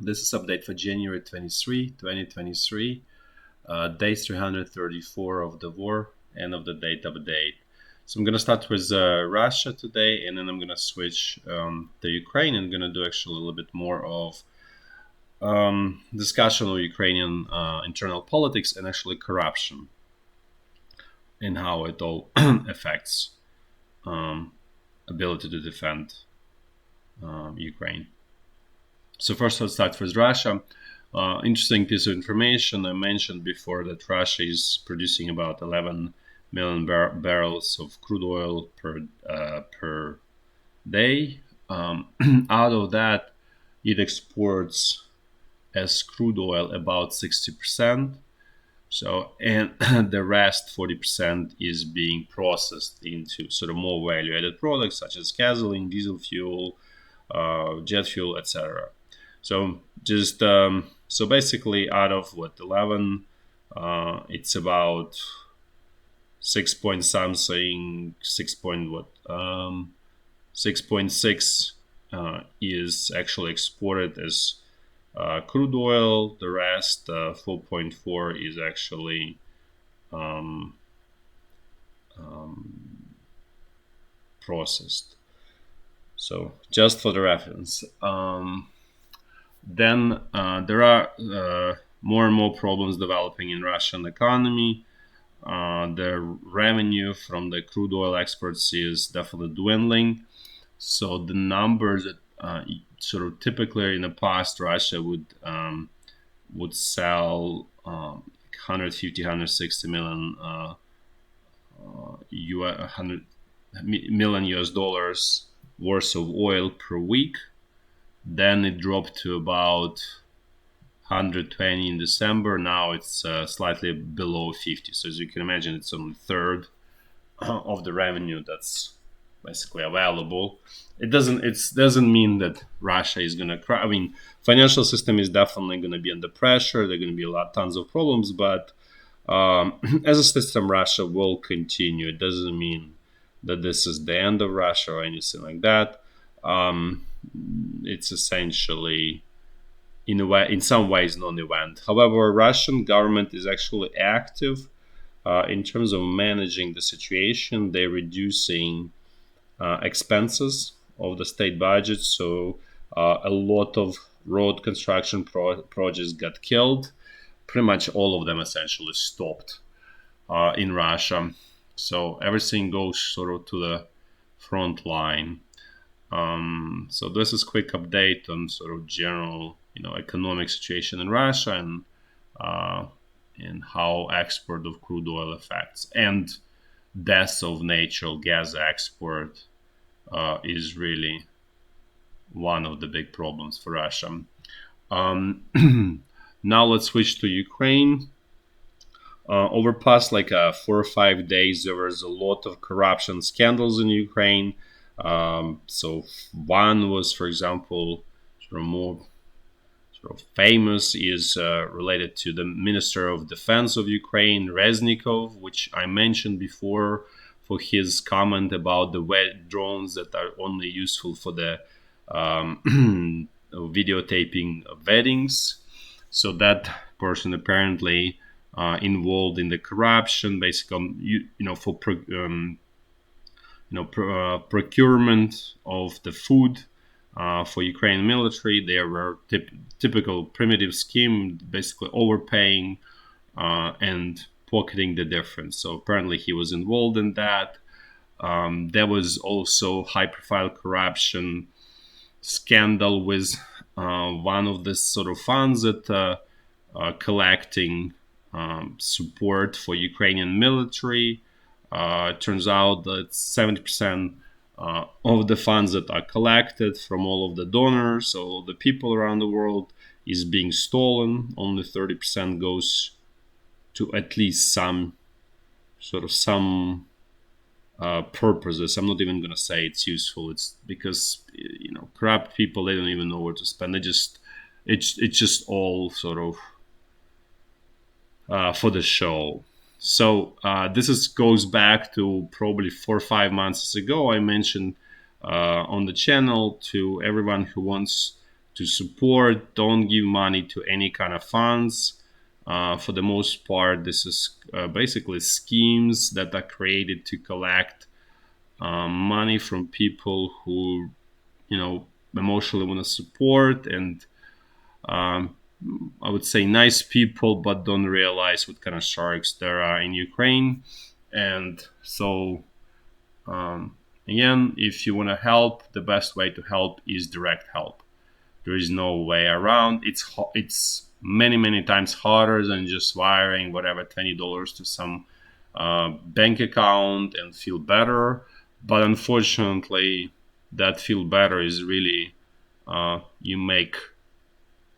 This is update for January 23, 2023, day 334 of the war, end of the date update. So I'm going to start with Russia today, and then I'm going to switch to Ukraine, and I'm going to do actually a little bit more of discussion of Ukrainian internal politics and actually corruption and how it all affects ability to defend Ukraine. So first, let's start with Russia. Interesting piece of information. I mentioned before that Russia is producing about 11 million barrels of crude oil per day. Out of that, it exports as crude oil about 60%. So, and the rest 40% is being processed into sort of more value-added products such as gasoline, diesel fuel, jet fuel, etc. So just so basically, out of 11, it's about 6 point something, 6.6 is actually exported as crude oil. The rest, 4.4, is actually processed. So just for the reference. Then there are more and more problems developing in Russian economy. The revenue from the crude oil exports is definitely dwindling. So the numbers that sort of typically in the past Russia would sell 150, 160 million $100 million US dollars worth of oil per week. Then it dropped to about 120 in December. Now it's slightly below 50. So as you can imagine, it's only a third of the revenue that's basically available. It doesn't mean that Russia is going to cry. I mean, financial system is definitely going to be under pressure. There are going to be tons of problems, but as a system, Russia will continue. It doesn't mean that this is the end of Russia or anything like that. It's essentially, in some ways, non-event. However, Russian government is actually active in terms of managing the situation. They're reducing expenses of the state budget. So a lot of road construction projects got killed. Pretty much all of them essentially stopped in Russia. So everything goes sort of to the front line. So this is a quick update on sort of general, economic situation in Russia and how export of crude oil affects, and death of natural gas export is really one of the big problems for Russia. Now let's switch to Ukraine. Over past 4 or 5 days, there was a lot of corruption scandals in Ukraine. So one was, for example, sort of more famous is related to the Minister of Defense of Ukraine, Reznikov, which I mentioned before for his comment about the drones that are only useful for the videotaping weddings. So that person apparently involved in the corruption, basically, for procurement of the food for Ukrainian military. There were typical primitive scheme, basically overpaying and pocketing the difference. So apparently he was involved in that. There was also high-profile corruption scandal with one of the sort of funds that collecting support for Ukrainian military. Turns out that 70% of the funds that are collected from all of the donors, all the people around the world, is being stolen. Only 30% goes to at least some purposes. I'm not even going to say it's useful. It's because corrupt people, they don't even know where to spend. It's just all sort of for the show. So this goes back to probably 4 or 5 months ago. I mentioned on the channel to everyone who wants to support. Don't give money to any kind of funds. For the most part, this is basically schemes that are created to collect money from people who, emotionally want to support, and um, I would say nice people, but don't realize what kind of sharks there are in Ukraine. And so, um, again, if you want to help, the best way to help is direct help. There is no way around. It's many times harder than just wiring whatever $20 to some bank account and feel better. But unfortunately, that feel better is really you make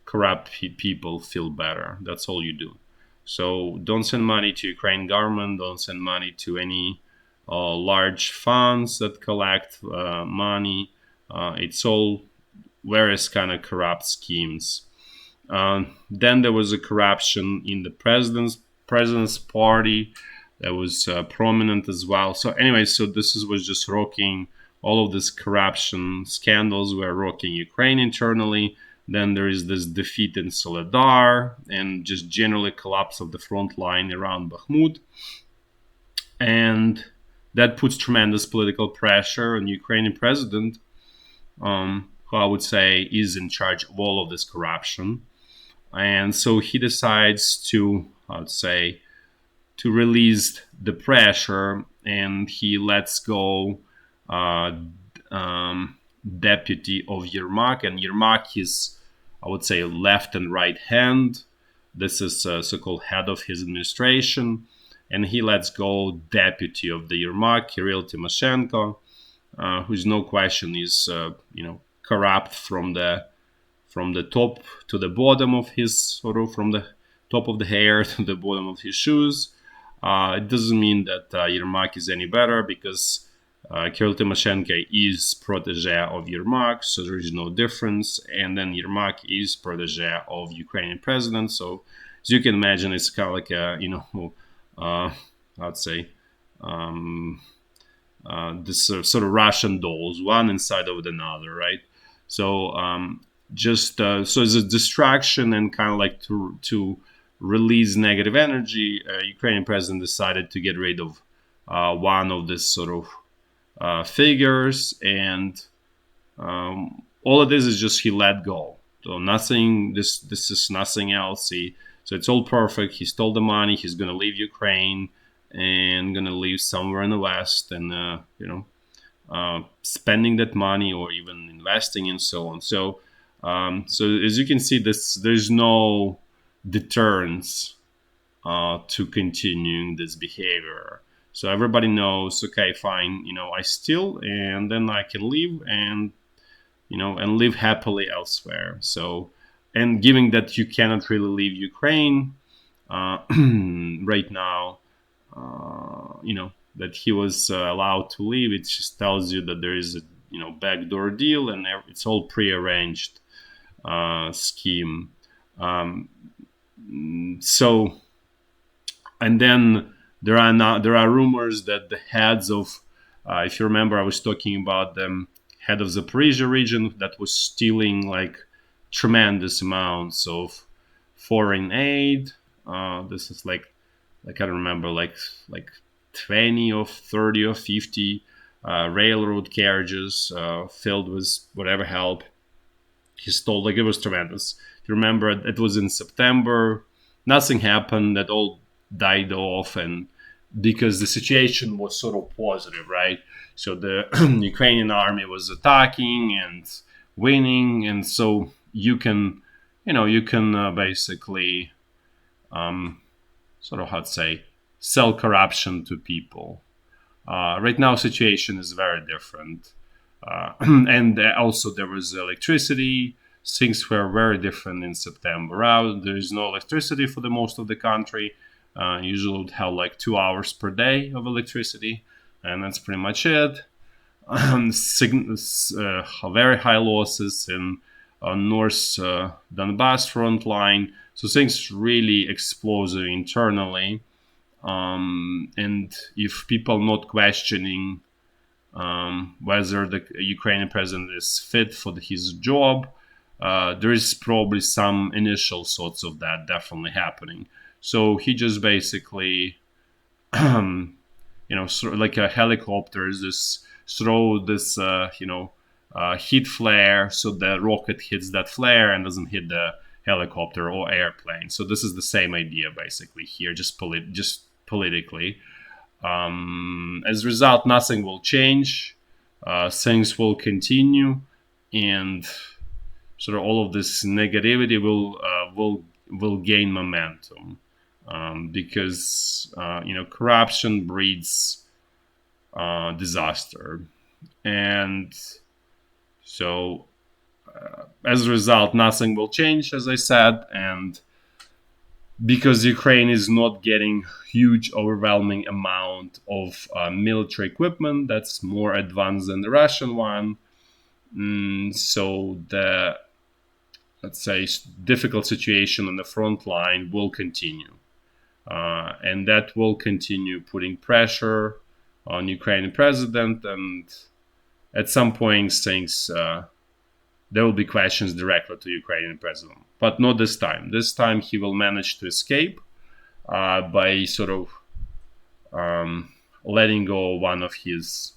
corrupt people feel better. That's all you do. So don't send money to Ukraine government. Don't send money to any large funds that collect money. It's all various kind of corrupt schemes. Then there was a corruption in the president's party that was prominent as well. So anyway, so was just rocking. All of this corruption scandals were rocking Ukraine internally. Then there is this defeat in Soledar and just generally collapse of the front line around Bakhmut. And that puts tremendous political pressure on Ukrainian president, who I would say is in charge of all of this corruption. And so he decides to, I would say, to release the pressure, and he lets go uh, deputy of Yermak, and Yermak is, I would say, left and right hand. This is so-called head of his administration, and he lets go deputy of the Yermak, Kirill Tymoshenko, who's no question is corrupt from the top to the bottom of his, sort of from the top of the hair to the bottom of his shoes. It doesn't mean that Yermak is any better, because Kirill Tymoshenko is protege of Yermak, so there is no difference. And then Yermak is protege of Ukrainian president. So as you can imagine, it's kind of like I'd say this sort of Russian dolls, one inside of another, right? So so as a distraction and kind of like to release negative energy, Ukrainian president decided to get rid of one of this sort of figures, and all it is just he let go. So nothing. This is nothing else. So it's all perfect. He stole the money. He's gonna leave Ukraine and gonna live somewhere in the West, and spending that money or even investing and so on. So as you can see, there's no deterrence to continuing this behavior. So everybody knows, okay, fine, I steal, and then I can leave and live happily elsewhere. So, and given that you cannot really leave Ukraine right now, that he was allowed to leave, it just tells you that there is a backdoor deal, and it's all prearranged scheme. So, and then there are rumors that the heads of, if you remember, I was talking about the head of Zaporizhya region that was stealing like tremendous amounts of foreign aid. This is like I don't remember, like 20 or 30 or 50 railroad carriages filled with whatever help he stole. Like, it was tremendous. You remember, it was in September. Nothing happened. That all died off, and because the situation was sort of positive, right? So the Ukrainian army was attacking and winning, and so you can basically sort of, how to say, sell corruption to people. Right now, situation is very different, and also there was electricity. Things were very different in September. There is no electricity for the most of the country. Usually would have like 2 hours per day of electricity, and that's pretty much it. Very high losses in North Donbass front line. So things really explosive internally. And if people not questioning whether the Ukrainian president is fit for his job, there is probably some initial sorts of that definitely happening. So he just basically, sort of like a helicopter, just throw this, heat flare, so the rocket hits that flare and doesn't hit the helicopter or airplane. So this is the same idea basically here, just politically. As a result, nothing will change. Things will continue, and sort of all of this negativity will gain momentum, because corruption breeds disaster, and so as a result, nothing will change, as I said, and because Ukraine is not getting huge, overwhelming amount of military equipment that's more advanced than the Russian one. So the, let's say, difficult situation on the front line will continue. And that will continue putting pressure on Ukrainian president. And at some point, things there will be questions directly to Ukrainian president, but not this time. This time, he will manage to escape by sort of letting go of one of his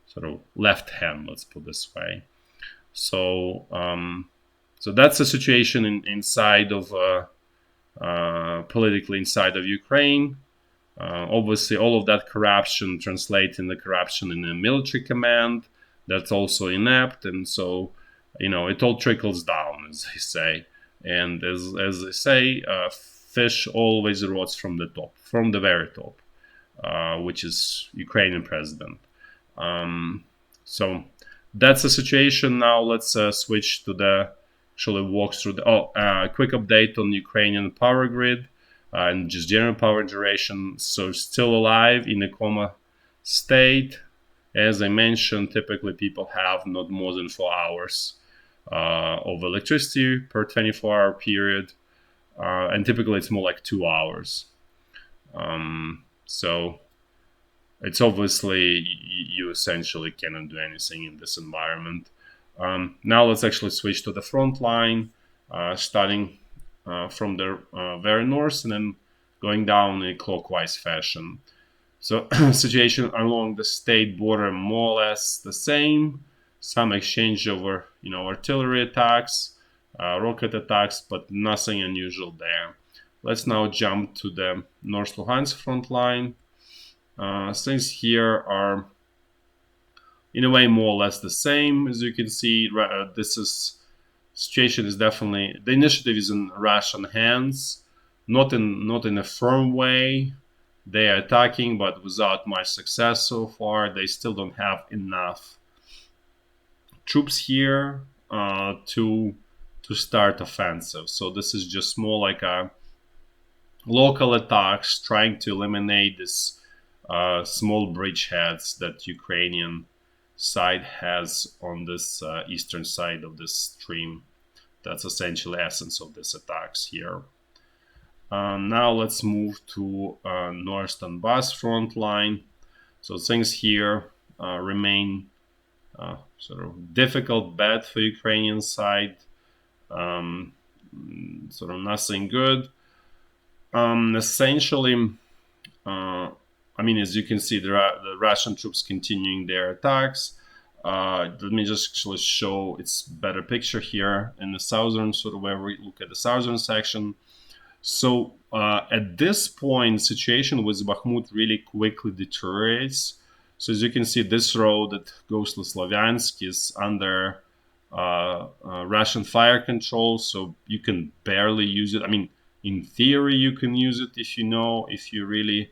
sort of left hand. Let's put this way. So, so that's the situation inside of politically inside of Ukraine. Obviously, all of that corruption translates in the corruption in the military command. That's also inept, and so it all trickles down, as they say. And as they say, fish always rots from the top, from the very top, which is Ukrainian president. So that's the situation. Now let's switch to the actually walk through the quick update on Ukrainian power grid and just general power generation. So still alive in a coma state. As I mentioned, typically people have not more than 4 hours of electricity per 24-hour period, and typically it's more like 2 hours. So it's obviously you essentially cannot do anything in this environment. Now let's actually switch to the front line, starting from the very north and then going down in a clockwise fashion. So situation along the state border more or less the same. Some exchange over artillery attacks, rocket attacks, but nothing unusual there. Let's now jump to the North Lugansk front line. Things here are in a way more or less the same. As you can see, situation is definitely, the initiative is in Russian hands, not in a firm way. They are attacking, but without much success so far. They still don't have enough troops here to start offensive. So this is just more like a local attacks, trying to eliminate this small bridgeheads that Ukrainian side has on this eastern side of this stream. That's essentially essence of this attacks here. Now let's move to North Donbass front line. So things here remain sort of difficult, bad for Ukrainian side. Sort of nothing good. Essentially, as you can see, the Russian troops continuing their attacks. Let me just actually show its better picture here in the southern, sort of where we look at the southern section. So at this point, situation with Bakhmut really quickly deteriorates. So as you can see, this road that goes to Slavyansk is under Russian fire control, so you can barely use it. In theory, you can use it if you're really,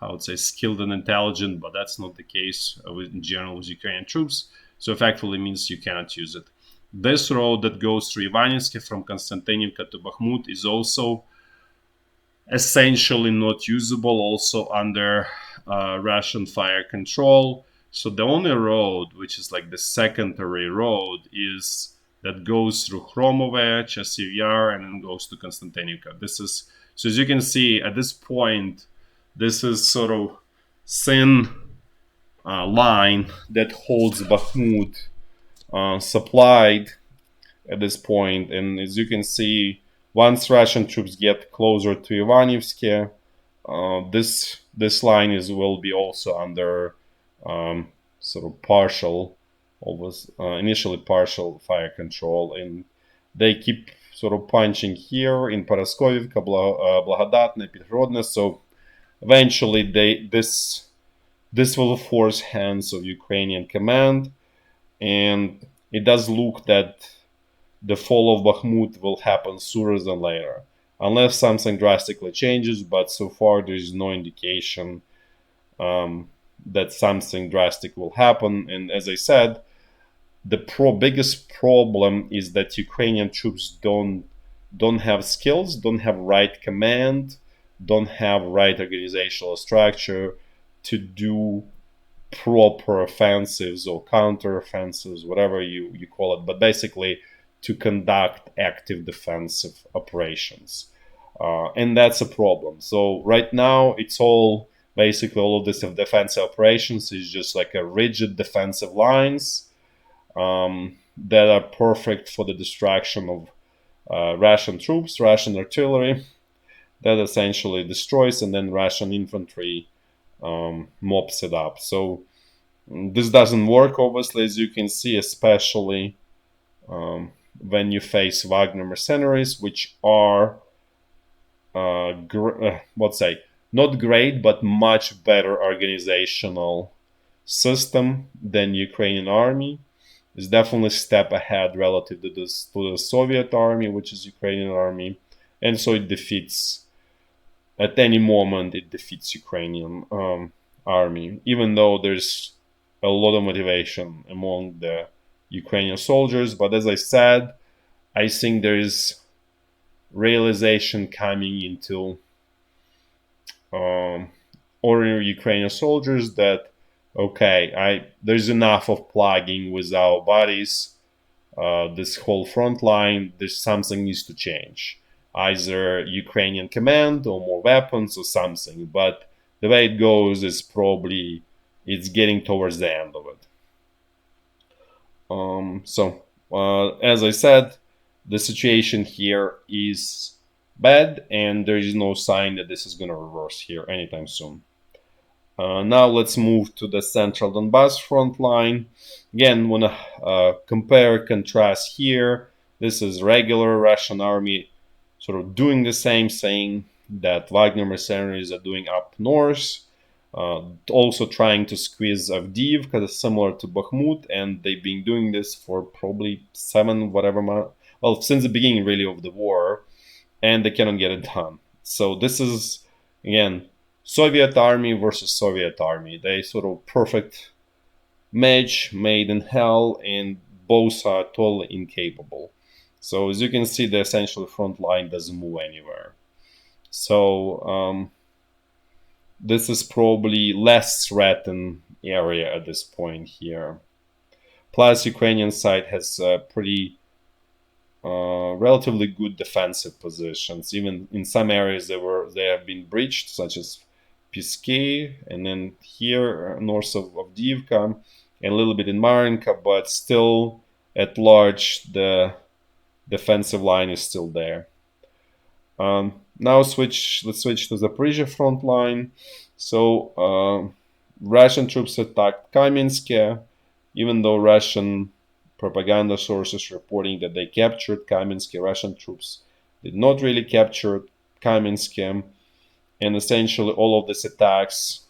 I would say, skilled and intelligent, but that's not the case in general with Ukrainian troops. So effectively means you cannot use it. This road that goes through Ivanivsk from Konstantinivka to Bakhmut is also essentially not usable, also under Russian fire control. So the only road, which is like the secondary road, is that goes through Khromove, Chasiv Yar, and then goes to Konstantinivka. This is, so as you can see at this point, this is sort of thin line that holds Bakhmut supplied at this point. And as you can see, once Russian troops get closer to Ivanivsk, this line will be also under sort of partial, almost initially partial fire control, and they keep sort of punching here in Paraskovivka, Blagodatne, Petrorodne. So eventually, this will force hands of Ukrainian command, and it does look that the fall of Bakhmut will happen sooner than later, unless something drastically changes. But so far, there is no indication that something drastic will happen. And as I said, the biggest problem is that Ukrainian troops don't have skills, don't have right command, don't have right organizational structure to do proper offensives or counter-offensives, whatever you call it, but basically to conduct active defensive operations. And that's a problem. So right now, it's basically all of this of defensive operations is just like a rigid defensive lines that are perfect for the distraction of Russian troops, Russian artillery that essentially destroys, and then Russian infantry mops it up. So this doesn't work, obviously, as you can see, especially when you face Wagner mercenaries, which are, let's say, not great, but much better organizational system than Ukrainian army. It's definitely a step ahead relative to the Soviet army, which is Ukrainian army, and so it defeats at any moment. It defeats Ukrainian army, even though there's a lot of motivation among the Ukrainian soldiers. But as I said, I think there is realization coming into ordinary Ukrainian soldiers that okay, there's enough of plugging with our bodies. This whole front line, there's something needs to change. Either Ukrainian command or more weapons or something. But the way it goes is probably it's getting towards the end of it. As I said, the situation here is bad, and there is no sign that this is going to reverse here anytime soon. Now let's move to the central Donbass front line. Again, want to compare, contrast here. This is regular Russian army sort of doing the same thing that Wagner mercenaries are doing up north. Also trying to squeeze Avdiivka, because it's similar to Bakhmut, and they've been doing this for probably 7 whatever months. Well, since the beginning really of the war, and they cannot get it done. So this is, again, Soviet army versus Soviet army. They sort of perfect match made in hell, and both are totally incapable. So as you can see, the essential front line doesn't move anywhere. So this is probably less threatened area at this point here. Plus, Ukrainian side has pretty relatively good defensive positions. Even in some areas they have been breached, such as Piski, and then here north of Avdiivka, and a little bit in Marinka, but still at large the defensive line is still there. Now let's switch to Zaporizhya front line. So Russian troops attacked Kamensk, even though Russian propaganda sources reporting that they captured Kamensk. Russian troops did not really capture Kamensk, and essentially all of these attacks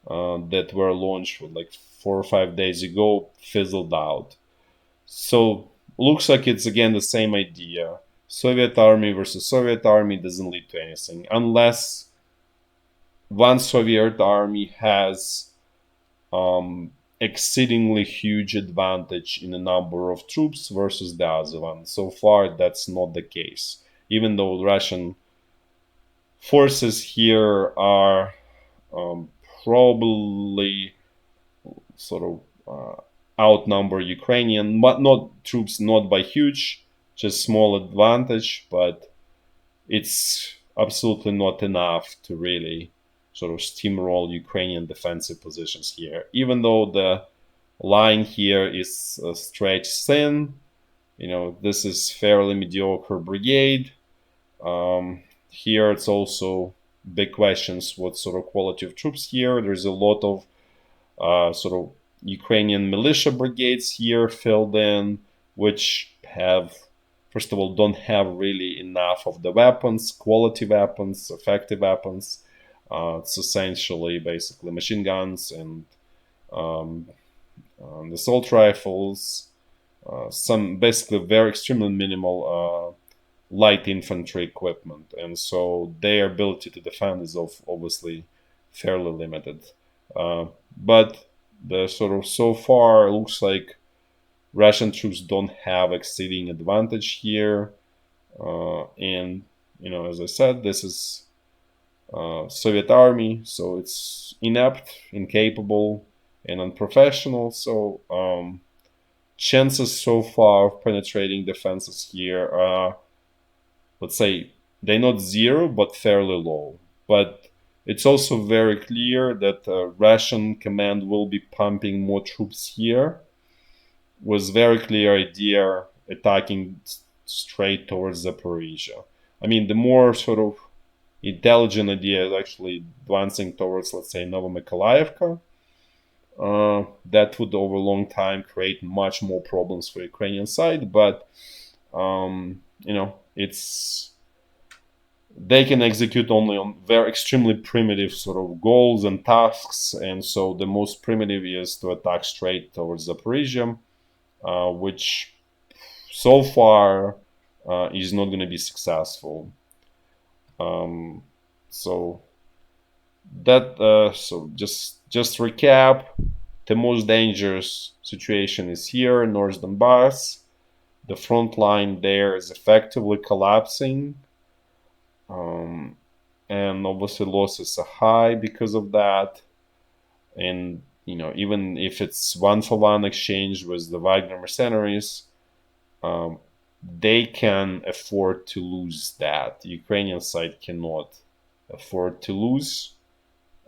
that were launched like 4 or 5 days ago fizzled out. So looks like it's again the same idea. Soviet army versus Soviet army doesn't lead to anything unless one Soviet army has exceedingly huge advantage in the number of troops versus the other one. So far, that's not the case. Even though Russian forces here are probably sort of outnumber Ukrainian, but not troops, not by huge, just small advantage, but it's absolutely not enough to really sort of steamroll Ukrainian defensive positions here. Even though the line here is stretched thin, This is fairly mediocre brigade. Here it's also big questions what sort of quality of troops here. There's a lot of sort of Ukrainian militia brigades here filled in, which have, first of all, don't have really enough of the weapons, quality weapons, effective weapons. It's essentially basically machine guns and um, assault rifles, some basically very extremely minimal light infantry equipment, and so their ability to defend is obviously fairly limited. But the sort of so far looks like Russian troops don't have exceeding advantage here, and as I said, this is Soviet army, so it's inept, incapable, and unprofessional. So chances so far of penetrating defenses here are, let's say, they're not zero, but fairly low. But it's also very clear that Russian command will be pumping more troops here, with very clear idea attacking straight towards Zaporizhya. I mean, the more sort of intelligent idea is actually advancing towards, let's say, Novomykolaivka. That would over a long time create much more problems for Ukrainian side, but it's they can execute only on very extremely primitive sort of goals and tasks, and so the most primitive is to attack straight towards Zaporizhia, which so far is not going to be successful. So that so just recap, the most dangerous situation is here in North Donbass. The front line there is effectively collapsing. And obviously losses are high because of that. And even if it's one-for-one exchange with the Wagner mercenaries, they can afford to lose that. The Ukrainian side cannot afford to lose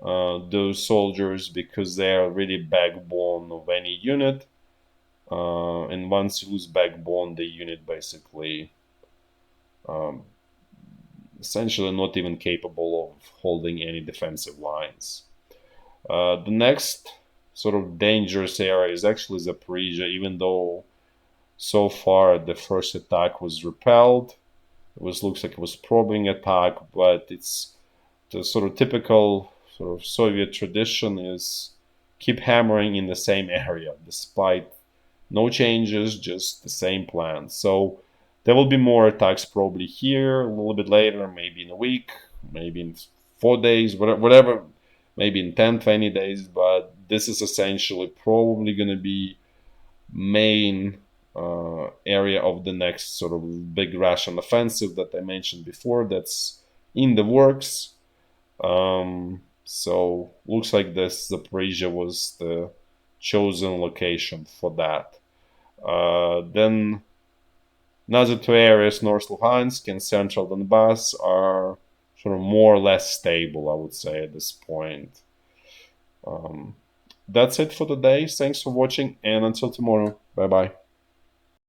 those soldiers because they are really backbone of any unit. And once you lose backbone, the unit basically essentially not even capable of holding any defensive lines. The next sort of dangerous area is actually Zaporizhia, even though so far the first attack was repelled. Looks like it was probing attack, but it's the sort of typical sort of Soviet tradition is keep hammering in the same area despite no changes, just the same plan. So there will be more attacks probably here a little bit later, maybe in a week, maybe in 4 days, whatever, maybe in 10, 20 days. But this is essentially probably going to be main area of the next sort of big Russian offensive that I mentioned before that's in the works. So looks like this Zaporizhia was the chosen location for that. Then another two areas, North Lugansk and Central Donbass, are sort of more or less stable, I would say, at this point. That's it for today. Thanks for watching, and until tomorrow. Bye bye.